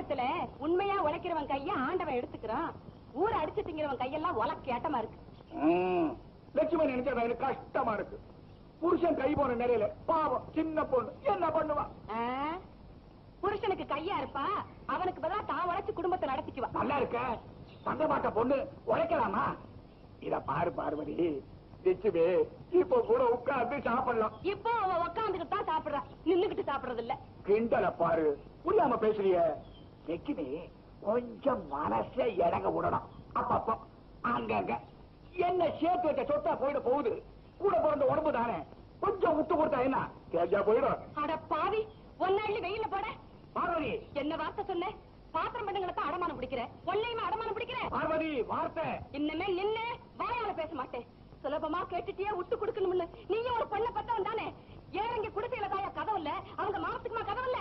உலகத்துல உண்மையா உழைக்கிறவன் கைய ஆண்டவன் எடுத்துக்கிறான். ஊரை அடிச்சு திங்கிறவன் கையெல்லாம் உலக்கு ஏட்டமா இருக்கு. லட்சுமி நினைச்சா எனக்கு கஷ்டமா இருக்கு. புருஷன் கை போன நிறையில பாவம் சின்ன பொண்ணு என்ன பண்ணுவா? புருஷனுக்கு கையா இருப்பா, அவனுக்கு பதிலா தான் உழைச்சு குடும்பத்தை நடத்திக்குவா. நல்லா இருக்க தங்க மாட்ட பொண்ணு உழைக்கலாமா? இத பாரு பார்வதி, லட்சுமி இப்ப கூட உட்கார்ந்து சாப்பிடலாம். இப்போ அவன் உட்காந்துக்கிட்டு தான் சாப்பிடுறா, நின்னுகிட்டு சாப்பிடுறது இல்ல. கிண்டல பாரு, புரியாம பேசுறிய. லட்சுமி கொஞ்சம் மனச இறங்க விடணும். அப்பப்போ அங்கங்க என்ன சேர்த்து வச்ச சொத்தா போயிட போகுது. கூட பிறந்த உடம்பு தானே, கொஞ்சம் விட்டு கொடுத்தா என்ன கேஜா போயிடும். அட பாவி, ஒன்னாள்ளி வெயில போட. பார்வதி என்ன வார்த்தை சொன்ன? பாத்திரம் பண்ணுங்களை தான் அடமானம் பிடிக்கிற, ஒன்னையுமே அடமானம் பிடிக்கிற. பார்வதி வார்த்தை இன்னமே நின்னு வாயால பேச மாட்டேன். சுலபமா கேட்டுட்டியே விட்டு கொடுக்கணும்னு. நீயும் ஒரு பொண்ணை பத்தவன் தானே. ஏன் இங்க குடிசையில தாயா கதவு இல்ல, அவங்க மாசத்துக்குமா கதவு இல்ல?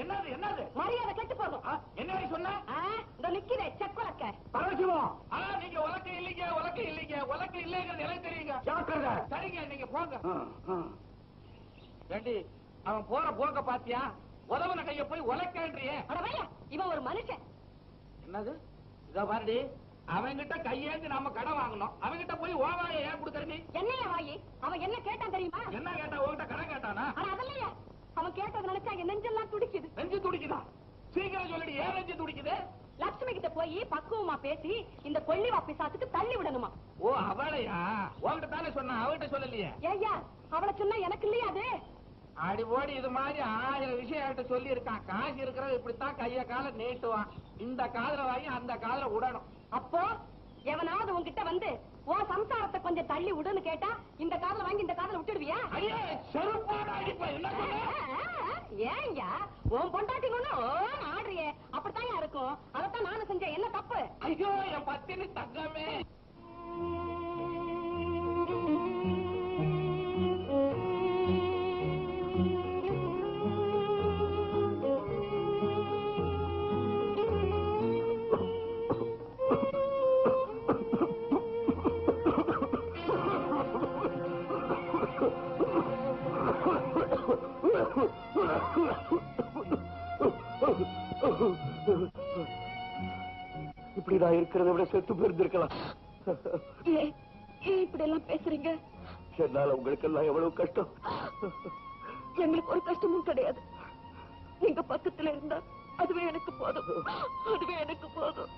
என்னது என்னது மரியாதை கெட்டு போகும். என்ன சொன்ன? இந்த நிக்கிறே செக்குலக்க பரமசிவம், நீங்க உலக்க இல்லீங்க, உலக்க இல்லீங்க, உலக்க இல்லைங்க நிலை தெரியுங்க. ஜாக்கிரதை. சரிங்க, நீங்க போங்க. ஏண்டி அவன் போற போக்க பாத்தியா? உதவன கைய போய் உலக்கன்றியே. அட வையா, இவன் ஒரு மனுஷன். என்னது? இத பாருடி, அவங்கிட்ட கையேந்து நாம கடன் வாங்கணும், அவங்கிட்ட போய் ஓவாய ஏன் கொடுக்கற? நீ என்னையா வாயி? அவன் என்ன கேட்டான் தெரியுமா? என்ன கேட்டா? உன்கிட்ட கடன் கேட்டானா? அதல்லையா, அவன் கேட்டது நினைச்சா என் நெஞ்செல்லாம் துடிக்குது. நெஞ்சு துடிக்குதா? சீக்கிரம் சொல்லிடு, ஏன் நெஞ்சு துடிக்குது? லட்சுமி கிட்ட போய் பக்குவமா பேசி இந்த கொள்ளி வாப்பிசாத்துக்கு தள்ளி விடணுமா? ஓ அவளையா? உன்கிட்ட தானே சொன்னா, அவகிட்ட சொல்லலையே. ஏய்யா, அவளை சொன்னா எனக்கு இல்லையா அது? அடி ஓடி இது மாதிரி 1000 விஷயம் சொல்லி இருக்கான். காசு இருக்கிறது இப்படித்தான் கைய கால நீட்டுவான். இந்த காதல வாங்கி அந்த காதல விடணும். அப்போ எவனாவது உன்கிட்ட வந்து உன் சம்சாரத்தை கொஞ்சம் தள்ளி விடுன்னு கேட்டா இந்த காதல வாங்கி இந்த காதல விட்டுடுவியா? ஏன்யா உன் பொண்டாட்டி ஆடுறியே? அப்படித்தான் இருக்கும். அதைத்தான் நானும் செஞ்சேன். என்ன தப்பு? ஐயோ என் பத்தினி தங்கமே. இப்படிதான் இருக்கிறத விட செத்து போயிருந்திருக்கலாம். இப்படி எல்லாம் பேசுறீங்க? என்னால உங்களுக்கு எல்லாம் எவ்வளவு கஷ்டம். எங்களுக்கு ஒரு கஷ்டமும் கிடையாது. நீங்க பக்கத்துல இருந்தா அதுவே எனக்கு போதும், அதுவே எனக்கு போதும்.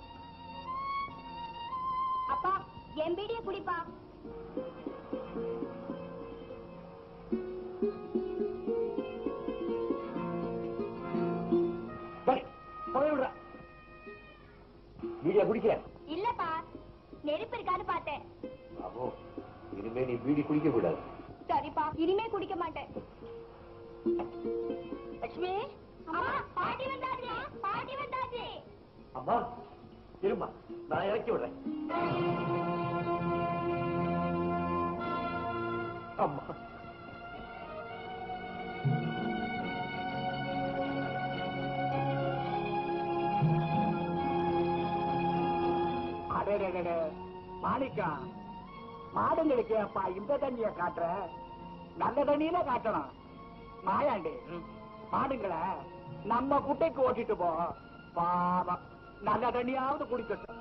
அப்பா என் பீடிய குடிப்பா. பீடியா குடிக்க? இல்லப்பா, நெருப்பு இருக்கான்னு பார்த்தேன். இனிமே நீ பீடி குடிக்க கூடாது. சரிப்பா, இனிமே குடிக்க மாட்டேன். லட்சுமி, அம்மா பாட்டி வந்தாச்சு, பாட்டி வந்தாச்சு. அம்மா இருமா, நான் இறக்கி விடுறேன். அம்மா மாணிக்கா, மாடுங்களுக்கு அப்பா இந்த தண்ணிய காட்டுற, நல்ல தண்ணியில காட்டணும். மாயாண்டி, மாடுங்களை நம்ம குட்டைக்கு ஓட்டிட்டு போ. பாவம், நல்ல தண்ணியாவது குடிக்கட்டும்.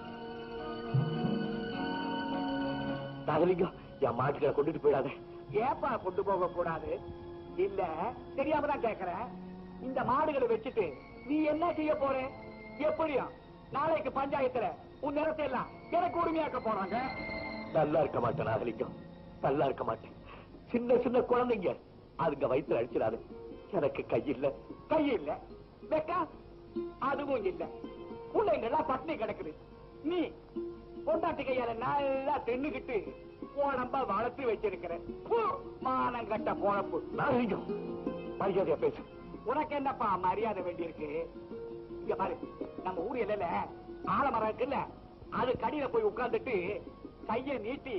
நகலிங்கம், என் மாட்டுக்களை கொண்டுட்டு போயிடாத. ஏப்பா கொண்டு போக கூடாது? இல்ல தெரியாம தான் கேக்குறேன். இந்த மாடுகளை வச்சுட்டு நீ என்ன செய்ய போற? எப்படியும் நாளைக்கு பஞ்சாயத்துல உன் நிறத்தை எல்லாம் எனக்கு உரிமையாக்க போறாங்க. நல்லா இருக்க மாட்டேன் நாகலிங்கம், நல்லா இருக்க மாட்டேன். சின்ன சின்ன குழந்தைங்க அதுங்க வயிற்றுல அடிச்சிடாது. எனக்கு கை இல்ல, வெக்கா அதுவும் இல்ல. பிள்ளைங்கெல்லாம் பட்டினி கிடக்குது. நீ பொண்டாட்டி கையால நல்லா தென்னுகிட்டு உடம்ப வளர்த்து வச்சிருக்கிற. மானம் கட்ட குழப்பு. நாகலிங்கம், மரியாதையா பேசு. உனக்கு என்னப்பா மரியாதை வேண்டியிருக்கு? இங்க பாரு, நம்ம ஊர் எல்லையில ஆலமரம் இருக்குல்ல, அது கடியில போய் உட்கார்ந்துட்டு கைய நீட்டி,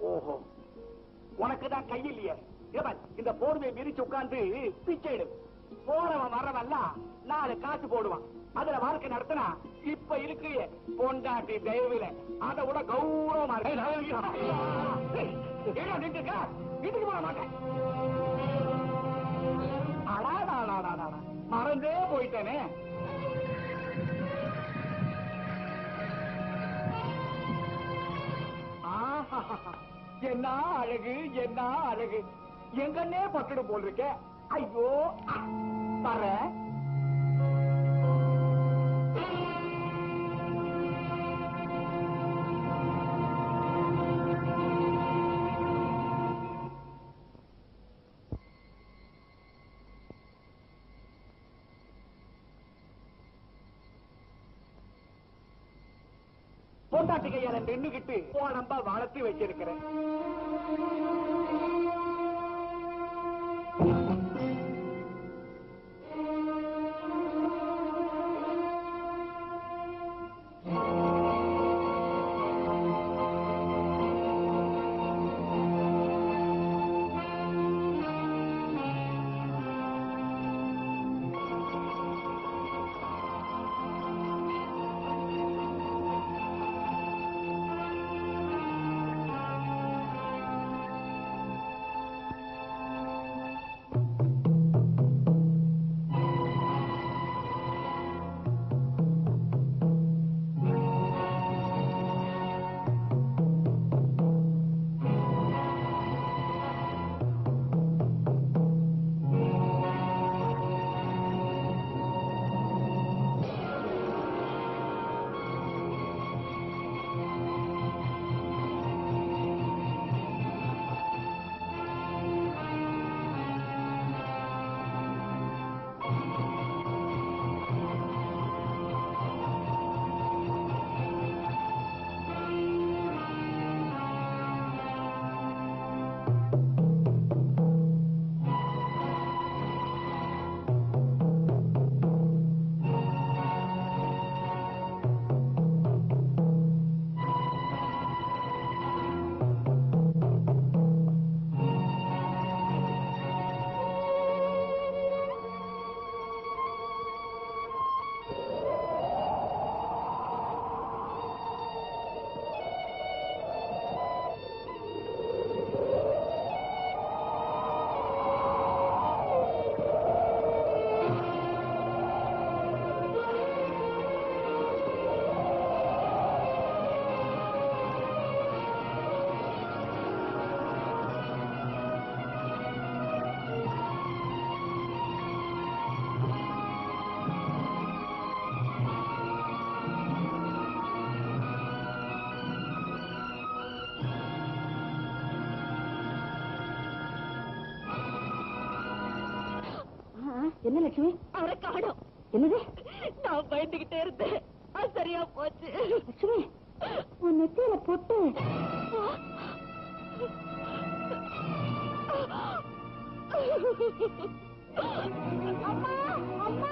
ஓஹோ உனக்குதான் கை இல்லையே, இந்த போர்வையை விரிச்சு உட்கார்ந்து பிச்சை எடு. போறவன் வர்றவெல்லாம் 4 காசு போடுவான். அதுல வாழ்க்கை நடத்தினா இப்ப இருக்கு பொண்டாட்டி தெய்வில அதை விட கௌரவமா இருக்கு. வீட்டுக்கு போட மாட்டேன். மறந்தே போயிட்டேனே. என்ன அழகு, என்ன அழகு. எங்கன்னே பட்டுடு போல் இருக்க. ஐயோ பாரு. பொண்டாட்டிகையால நின்னுகிட்டு போனம்பா வளர்த்து வச்சிருக்கிறேன். என்ன லட்சுமி? அவரை காணோம். என்னது? நான் பயந்துகிட்டே இருந்தேன். அது சரியா போச்சு. லட்சுமி, உன் நெத்தியில போட்டு அம்மா அம்மா